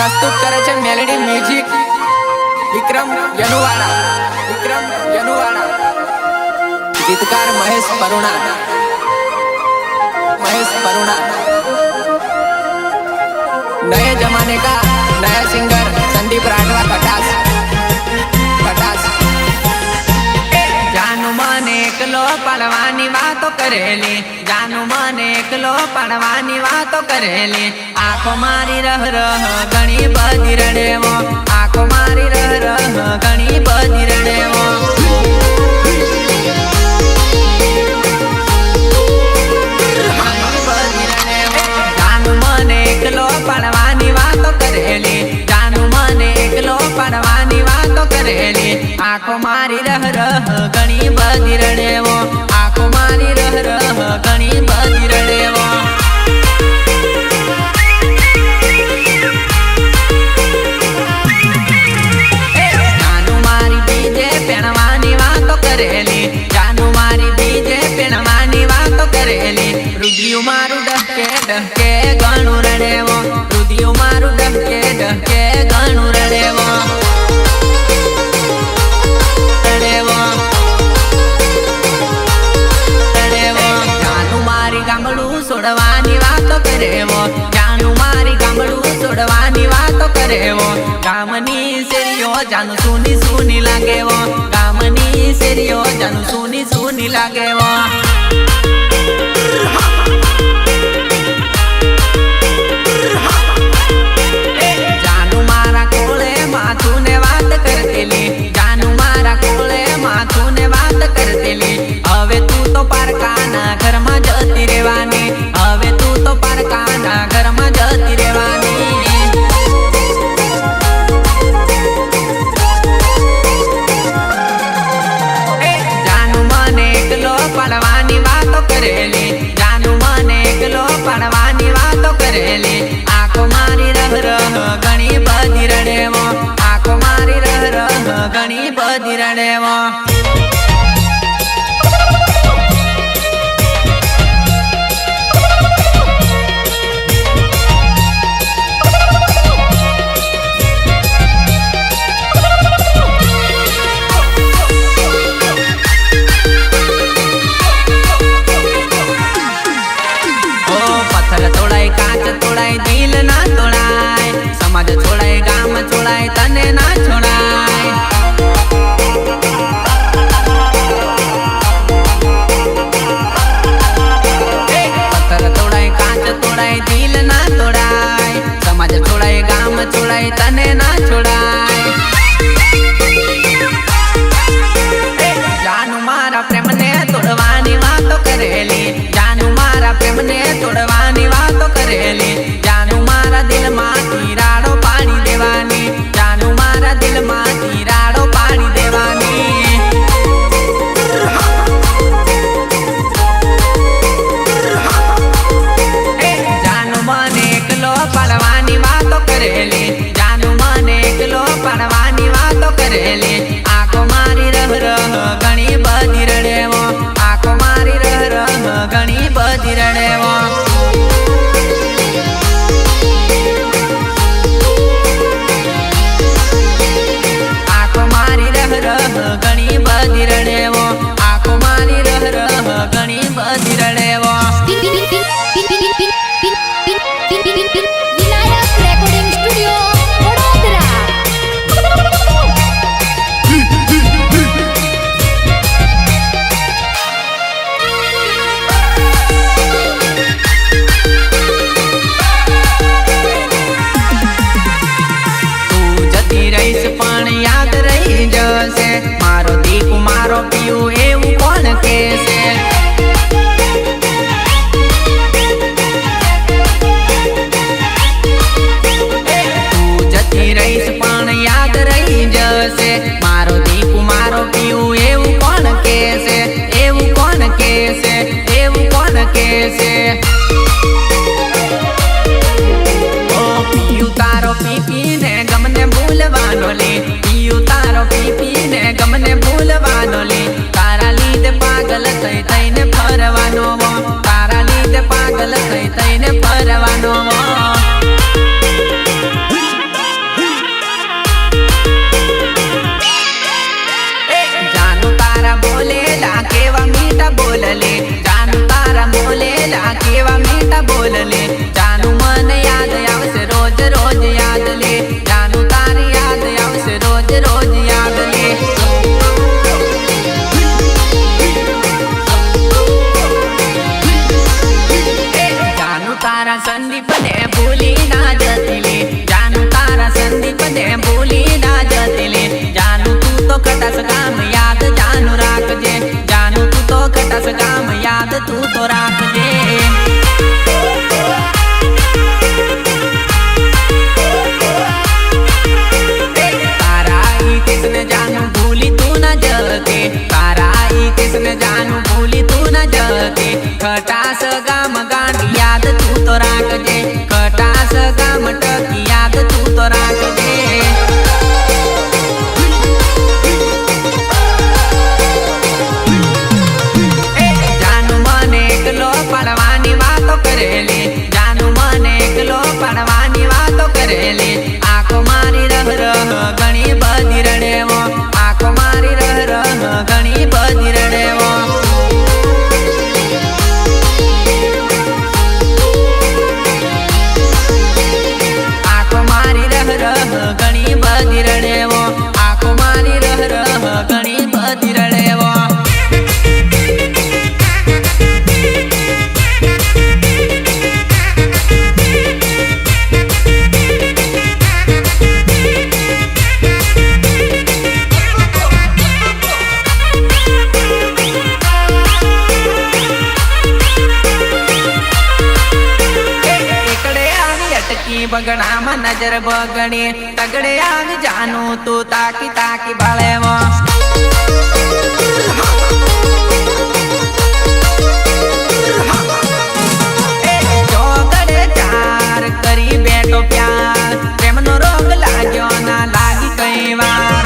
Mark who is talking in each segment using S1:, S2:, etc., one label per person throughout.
S1: प्रस्तुत करे छे मेलोडी म्यूजिक विक्रम यनुवाड़ा। गीतकार महेश परुणा। नए जमाने का नया सिंगर संदीप राठवा खटास। जानू माने एकलो पड़वानी वातो करेली, जानू माने एकलो पड़वानी वातो करेली। आँखों मारी रह घणी बधी रड़ेवो, आँखों मारी रह घणी बधी रड़ेवो। जानू माने एकलो पड़वानी वातो करेली, जानू माने एकलो पड़वानी वातो करेली। आँखों मारी रह घणी बधी रड़ेवो, आँखों मारी रह घणी बधी रड़ेवो। जानू मारी बीजे पेणवानी वातो करेली, जानू मारी बीजे पेणवानी वातो करेली। रुदियो मारू डहके घणू रड़ेवो, रुदियो मारू डहके घणू रड़ेवो। सोड़वानी वातो करेवो, जानू मारी गामडू सोड़वानी वातो करेवो। गामनी सेरियो जानू सुनी सुनी लागेवो, गामनी सेरियो जानू सुनी सुनी लागेवो। जानू मारा कोले माथू ने बात करतेली, जानू मारा कोले माथू ने बात करतेली। हवे तू तो पारकाना घर में जती रेवानी, हवे तू तो पारकाना घर में जती रेवानी। जानू माने एकलो पड़वानी वातो करेली, जानू माने एकलो पड़वानी वातो करेली। आँखों मारी रह घणी बधी रड़ेवो, आँखों मारी रह घणी बधी रड़ेवो। तोड़ाई दिल ना तोड़ाई, समाज छोड़ाई गाम छोड़ाई तने ना छोड़ाई। पत्थर तोड़ाई कांच तोड़ाई दिल ना तोड़ाई, समाज छोड़ाई गाम छोड़ाई तने ना छोड़ाई। जानू मारा प्रेम ने तोड़वानी वातो करेली, जानू मारा प्रेम ने तोड़वानी वातो करेली। जानू मारा दिल माथी राड़ो पानी देवानी, जानू मारा दिल माथी राड़ो पानी देवानी। जानू माने एकलो पड़वानी वातो करेली, जानू माने एकलो पड़वानी वातो करेली। आँखों मारी रह घणी बधी रड़ेवो, आँखों मारी रह घणी बधी रड़ेवो। आँखों मारी रह घणी बधी रड़ेवो, आँखों मारी रह घणी बधी रड़ेवो।
S2: Vinayak recording studio Vadodara.
S1: ભૂલી ના જતી લે જાનું તારા સંદીપ ને ભૂલી ના જતી લે જાનું તું તો ખટાસ ગામ યાદ જાનું રાખજે જાનું તું તો ખટાસ ગામ યાદ તું તો રાખજે તારા ઈ કિસને જાનું ભૂલી તું ના જતી તારા ઈ કિસને જાનું ભૂલી તું ના જતી ખટાસ ગામ ગાંડી યાદ તું તો રાખજે ખટાસ ગામ ટકી યાદ તું તો રાખજે જાનું મને એકલો પડવાની વાતો કરેલી જાનું મને એકલો પડવાની વાતો કરેલી આંખો મારી રહ રહ ઘણી બધી રડેવો આંખો મારી રહ રહ ઘણી બધી રડેવો ઘણી બધી રડેવો આંખો મારી રહ રહ ઘણી બધી રડેવો બગડામાં નજર બગડી તગડે આગ જાનું તું તાકી તાકી બાળેવો ચોગડે ચાર કરી બેઠો પ્યાર પ્રેમનો રોગ લાગ્યો ના લાગી કઈ વાર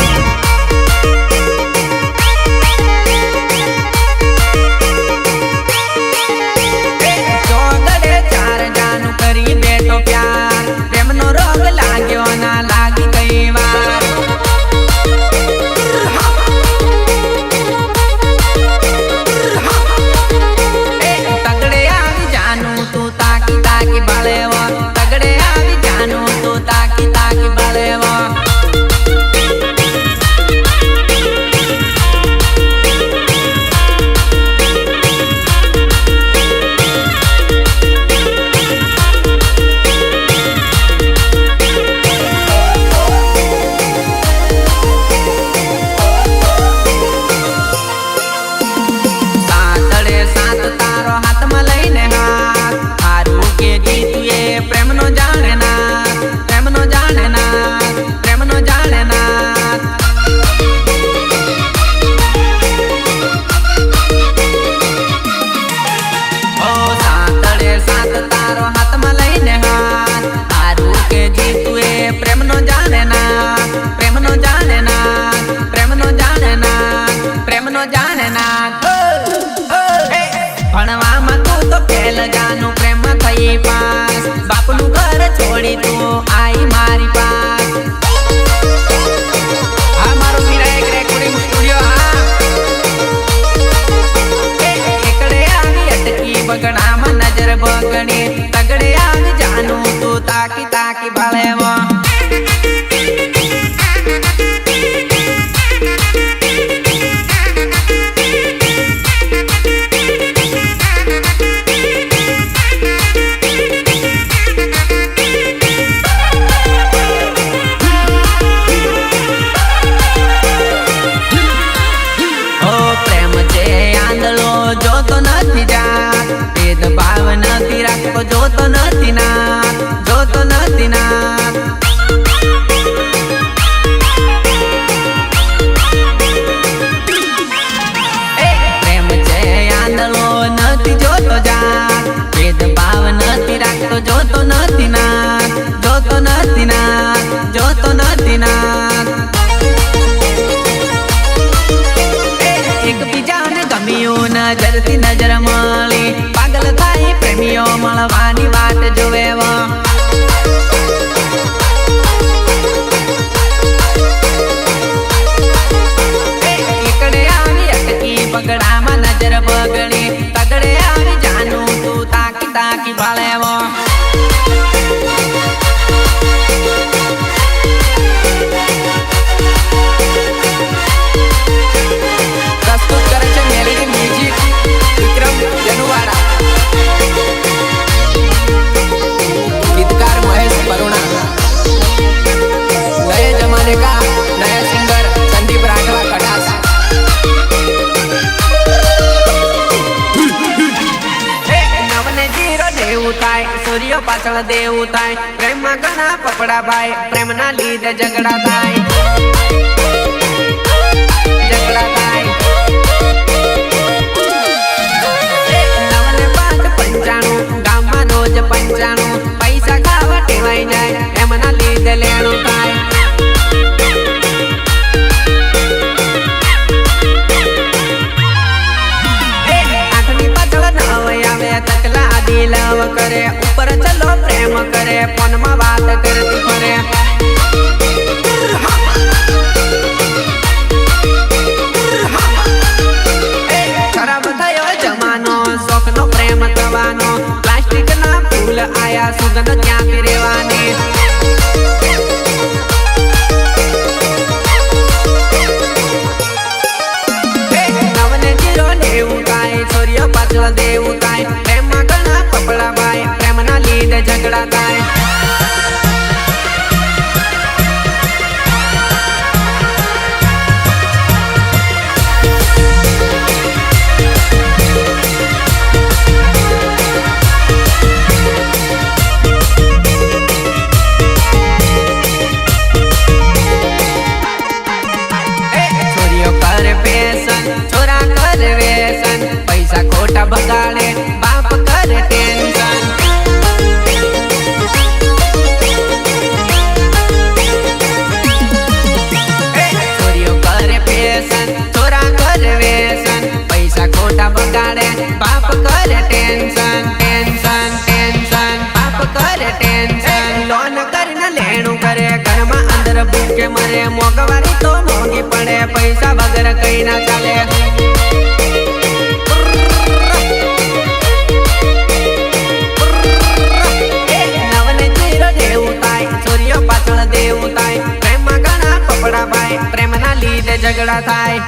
S1: ચોગડે ચાર જાનું કરી બેઠો પ્યાર પ્રેમનો રોગ લાગ્યો ના લાગી કઈ વાર તગડે આવી જાનું તું તાકી તાકી બાળેવો તગડે આવી જાનું તું તાકી તાકી બાળેવો ભણવામાં તું તો ફેલ જાનું પ્રેમ થઈ પાસ બાપનું ઘર છોડી તું આઈ મારી પાસ આ મારો વિરાયક રેકોર્ડિંગ સ્ટુડિયો એકડે આવી અટકી બગડામાં નજર બગડી તગડે આવી જાનું તું તાકી તાકી બાળેવો જોતો નથી જાત ભેદભાવ નથી રાખતો જોતો નથી ના જોતો નથી ના पाछळ देवुं थाय प्रेम में घणा पपड़ा भाई प्रेम ना लीधे झगड़ा थाय झगड़ा थाय 95 गाम में रोज 95 पैसा खावा टेवाई जाय एमना लीधे लेणुं थाय तकला दिलव करे ऊपर चलो प्रेम करे फोन में बात करती फरे खराब थयो जमानो शौक नो प्रेम थवानो प्लास्टिक ना फूल आया सुगंध क्या रेवानी पाछळ देवुं थाय प्रेम में घणा पपड़ा भाई प्रेम ना लीधे झगड़ा थाय छोरियो करे फैशन छोरा करे व्यसन पैसा खोटा बगाड़े बाप करे टेंशन छोरियो करे फैशन छोरा करे व्यसन पैसा खोटा बगाड़े बाप करे टेंशन टेंशन टेंशन बाप करे टेंशन लोन करने लेणु करे घर में अंदर भूखे मरे मोंघवारी तो मोंघी पड़े पैसा वगैरह कहीं ना चले पाछळ देवुं थाय प्रेम में घणा पपड़ा भाई प्रेम ना लीधे झगड़ा थाय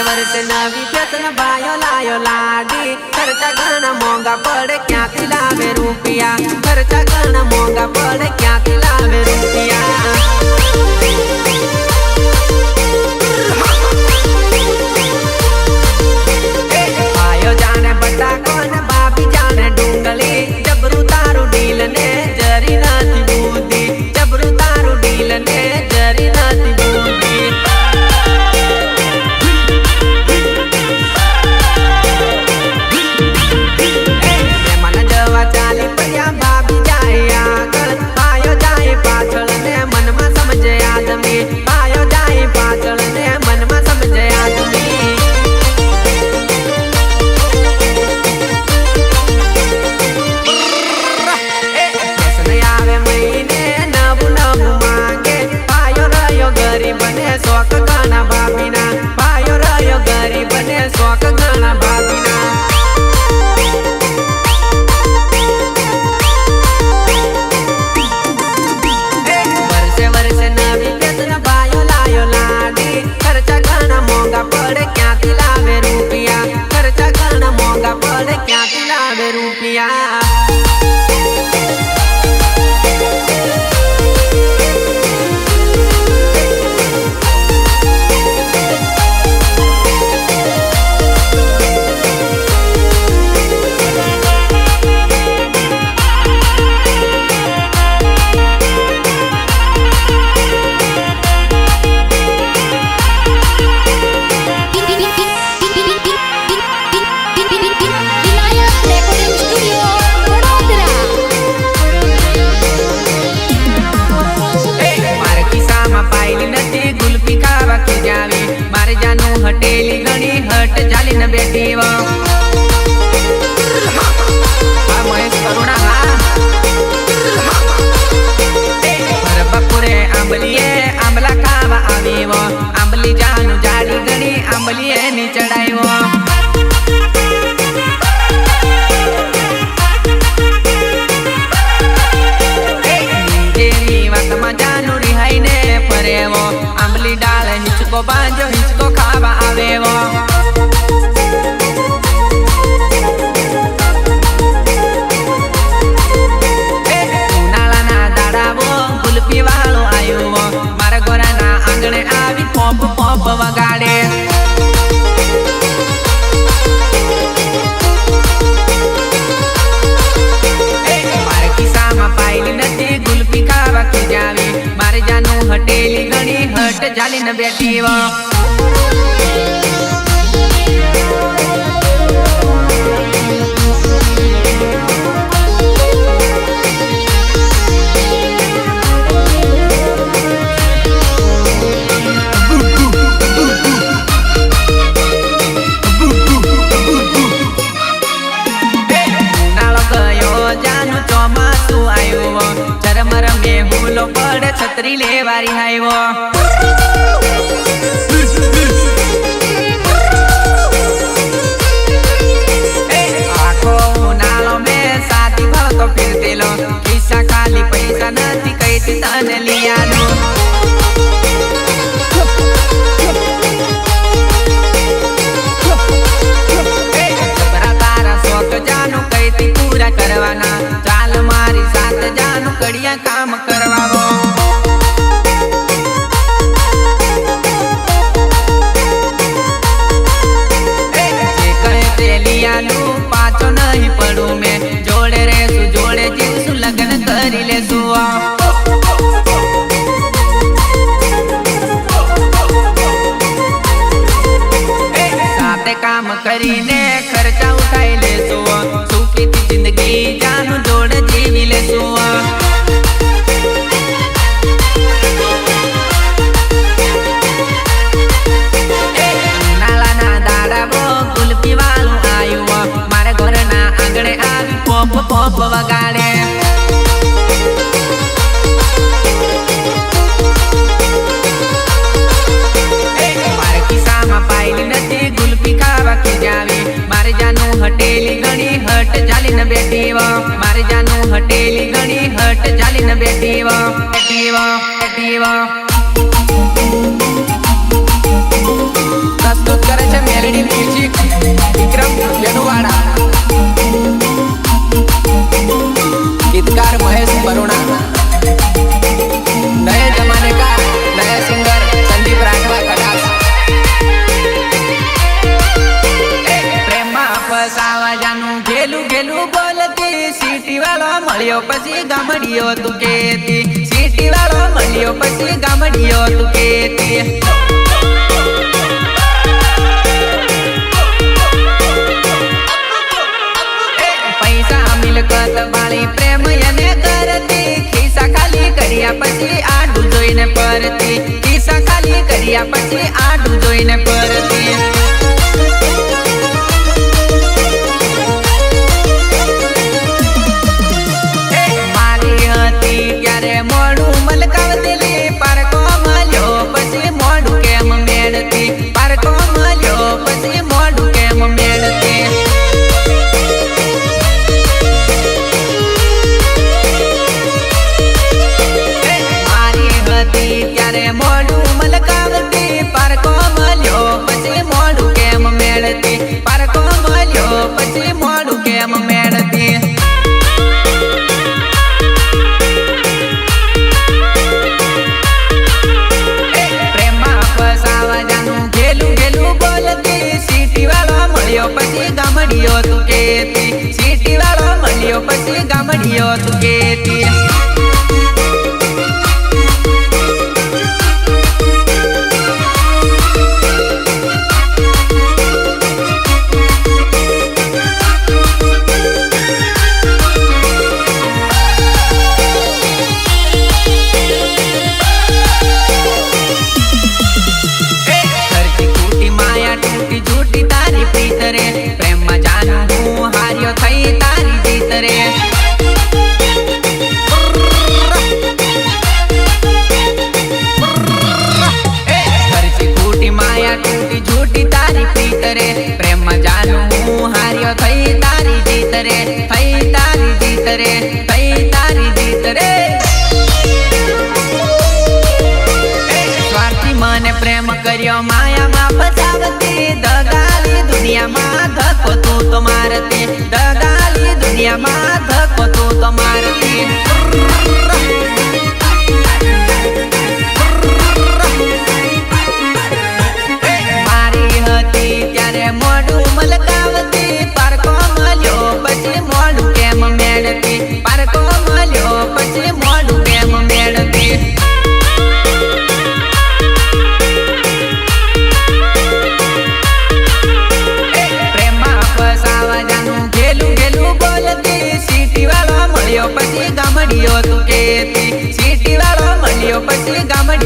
S1: वर्षे नवी फैशन बायो लायो लाडी खर्चा घणा मोंघा पड़े क्या लावे रुपया खर्चा घणा मोंघा पड़े क्या लावे रुपया आयो जाने बटा कोन बाबी जाने डूंगली जबरू तारू डील ने जरी नाती बूदी जबरू तारू डील ने जरी नाती बूदी चाली पड़िया भाभी जाए आगळ आयो जाए पाछळ ने मन ચાલીને બેઠી વો પડે છત્રી લેવારી હાઈવો આખો ઉનાળો મેં સાથી ભળતો ફિરતેલો ખિસ્સા ખાલી પૈસા નથી કઈથી તને લીયાનો તારા શોખ જાનું કઈથી પૂરા કરવાના ચાલ મારી સાથે જાનું કડિયા કામ કરવાવો પાછો નહીં પડું મેં જોડે રેસું જોડે જીવશું લગ્ન કરી લેશું સાથે કામ કરીને ખર્ચા ઉઠાઈ લેશું સુખીથી જિંદગી જાનું જોડે જીવી લેશું પોપ વગાડે મારે ખિસ્સામાં પાયલી નથી ગુલ્ફી ખાવા ખીજાવી મારે જાનું હટેલી ઘણી હટ ચાલીને બેઠી વો મારે જાનું હટેલી ઘણી હટ ચાલીને બેઠી વો બેઠી વો બેઠી વો પ્રસ્તુત કરે છે મેલડી મ્યુઝિક વિક્રમ વેણુવાડા गीतकार महेश बरुणा नए जमाने का नया सिंगर संदीप राठवा कदास प्रेमा फसावा जानु घेलू घेलू बोलती सीटी वालो मळ्यो पछी गामडियो तू केती सीटी वालो मळ्यो पछी गामडियो तू केती મિલકત વાળી પ્રેમ એને કરતી ખિસ્સા ખાલી કર્યા પછી આડું જોઈને પરતી ખિસ્સા ખાલી કર્યા પછી આડું જોઈને પરતી મારી હતી ત્યારે મોડું મલકાવતેલી પારકો મળ્યો પછી મોડું કેમ મેળતી પારકો મળ્યો પછી મોડું કેમ મેળતી ત્યારે મોડું મલકાવતી પારકો મળ્યો પછી મોડું કેમ મેળતી પારકો મળ્યો પછી મોડું કેમ મેળતી પ્રેમમાં ફસાવા જાનું ઘેલું ઘેલું બોલતી સીટી વાળો મળ્યો પછી ગામડિયો તું કેતી સીટી વાળો મળ્યો પછી ગામડિયો તું કેતી પ્રેમમાં જાનું હું હાર્યો થઈ તારી જીત રે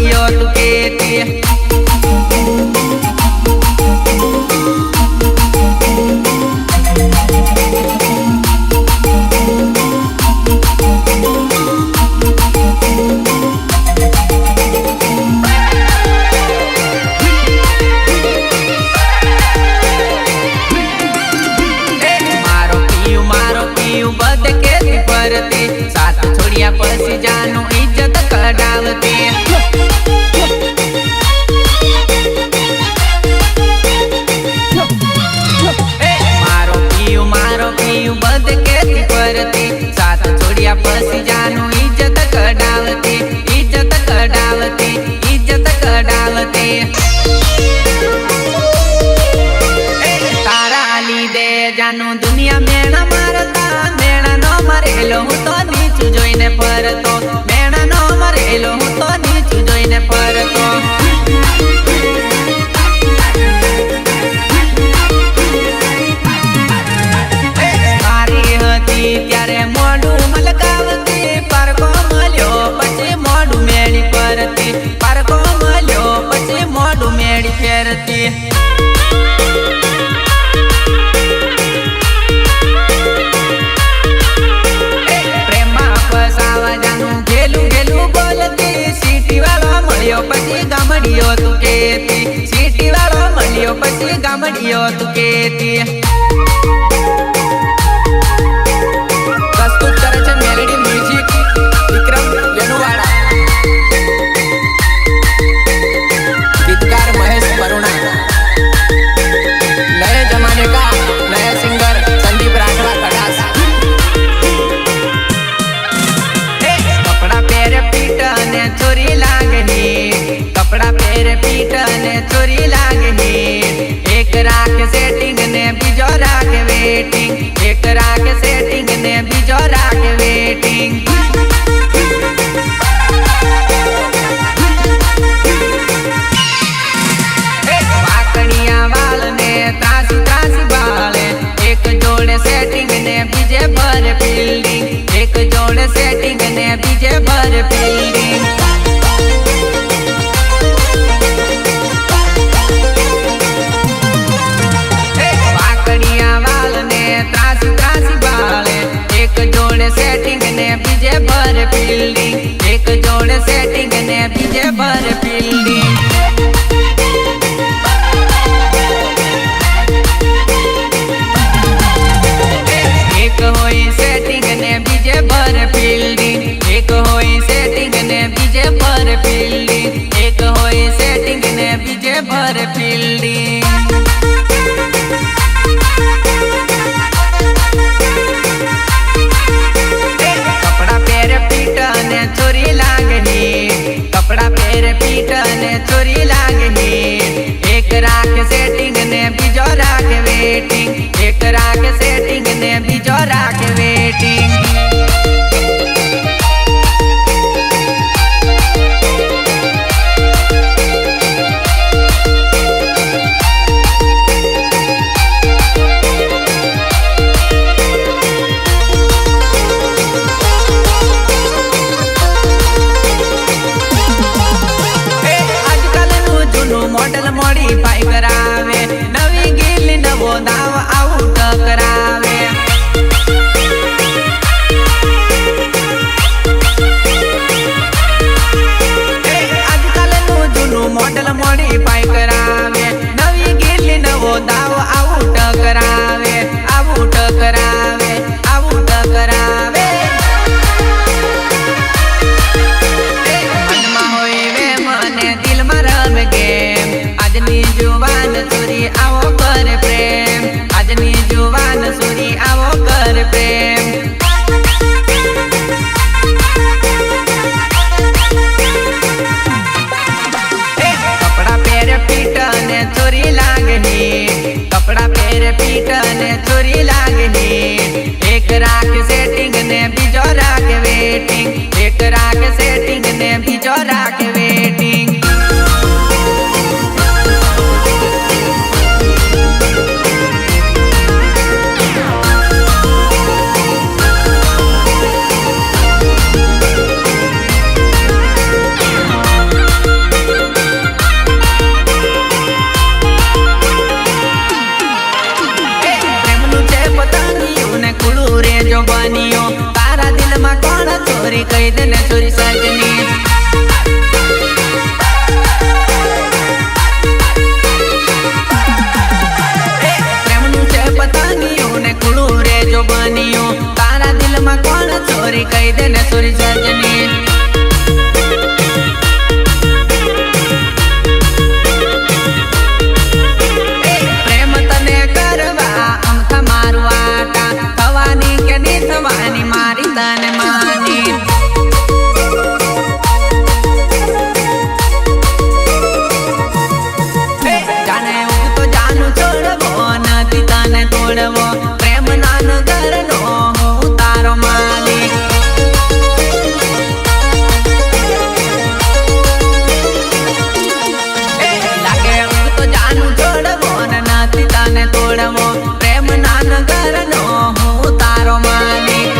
S1: ગામડીઓ તું કેતી साथ छोड़िया पसी जानू इज्जत कडावती मारो पीयू बद केती परती साथ छोड़िया पसी जानू इज्जत कडावती इज्जत कडावती इज्जत कडावती तारा लीधे जानू दुनिया मेणा मारता मेणा नो मरेलो हूँ तो नीचू जोईने परतो मेणा नो मरेलो हूँ तो नीचू जोईने परतो मारी हती त्यारे मोडू मलकावती पारको मल्यो पछी मोडू मेड़ी परती पारको मल्यो पछी मोडू मेड़ी फेरती पसी गामडियो तू केती सीटी वालो मलियो पसी गामडियो तू केती प्रस्तुत करे छे मेलोडी म्यूजिक विक्रम वेनुवाड़ा गीतकार महेश परुणा नए जमाने का नया सिंगर संदीप राठवा खड़ास कपड़ा पेर पीट ने चोरी लागनी कपड़ा पेर पीट ने चोरी लागनी एक राख सेटिंग ने बीजो राख वेटिंग एक राख सेटिंग ने बीजो राख वेटिंग वाकड़िया वाल ने त्रासी त्रासी बाल एक जोड़े सेटिंग ने बीजे भर फील्डिंग एक जोड़े सेटिंग ने बीजे भर फील्डिंग सेटिंग ने बीजे भर फील्डिंग एक जोड़े सेटिंग ने बीजे भर फील्डिंग एक होई सेटिंग ने बीजे भर फील्डिंग एक होई सेटिंग ने बीजे भर फील्डिंग एक होई सेटिंग ने बीजे भर फील्डिंग चोरी लागनी कपड़ा पेर पीट ने चोरी लागनी एक राख सेटिंग ने बीजो राख वेटिंग एक राख सेटिंग ने बीजो राख वेटिंग मॉडल मॉडिफाई करावे नवी गिल नवो दाव आउट करावे आजकल नु जुनू मॉडल मॉडिफाई करावे नवी गिल नवो दाव आउट करावे आउट करावे आउट करावे मन में होई वे मने दिल में रम गेम आजनी जुवान चोरी आओ कर प्रेम आजनी जुवान ચોરી કહી દે ને ચોરી સજની પ્રેમનું છે પતંગિયું ને ખુલ્લું રે જો બન્યું તારા દિલમાં કોણ ચોરી કહી દે ને ચોરી સજની મારી તને માની જાણે હું તો જાનું છોડવો નથી તને તોડવો પ્રેમ નાનો ઘરનો હું તારો માલિક લાગે હું તો જાનું છોડવો નથી તને તોડવો પ્રેમ નાનો ઘરનો હું તારો માલિક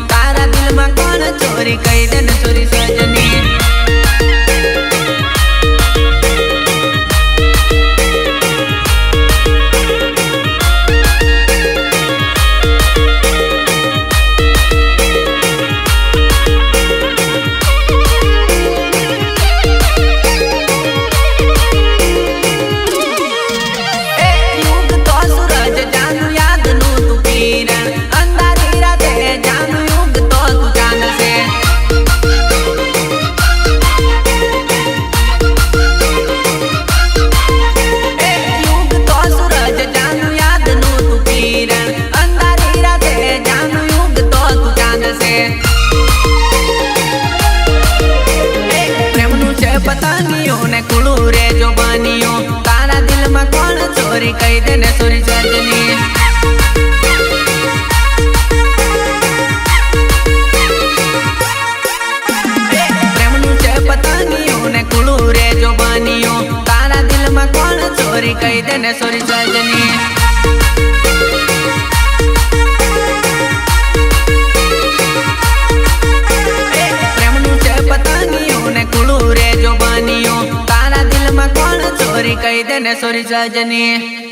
S1: તારા દિલમાં કોણ ચોરી કહી દે ને ચોરી સજની પતંગિયું ને ખુલ્લું રે જો બન્યું તારા દિલમાં કોણ ચોરી કહી દે ને ચોરી સજની પ્રેમનું છે પતંગિયું ને ખુલ્લું રે જો બન્યું તારા દિલમાં કોણ ચોરી કહી દે ને ચોરી સજની તારા દિલમાં કોણ ચોરી કહી દે ને ચોરી સજની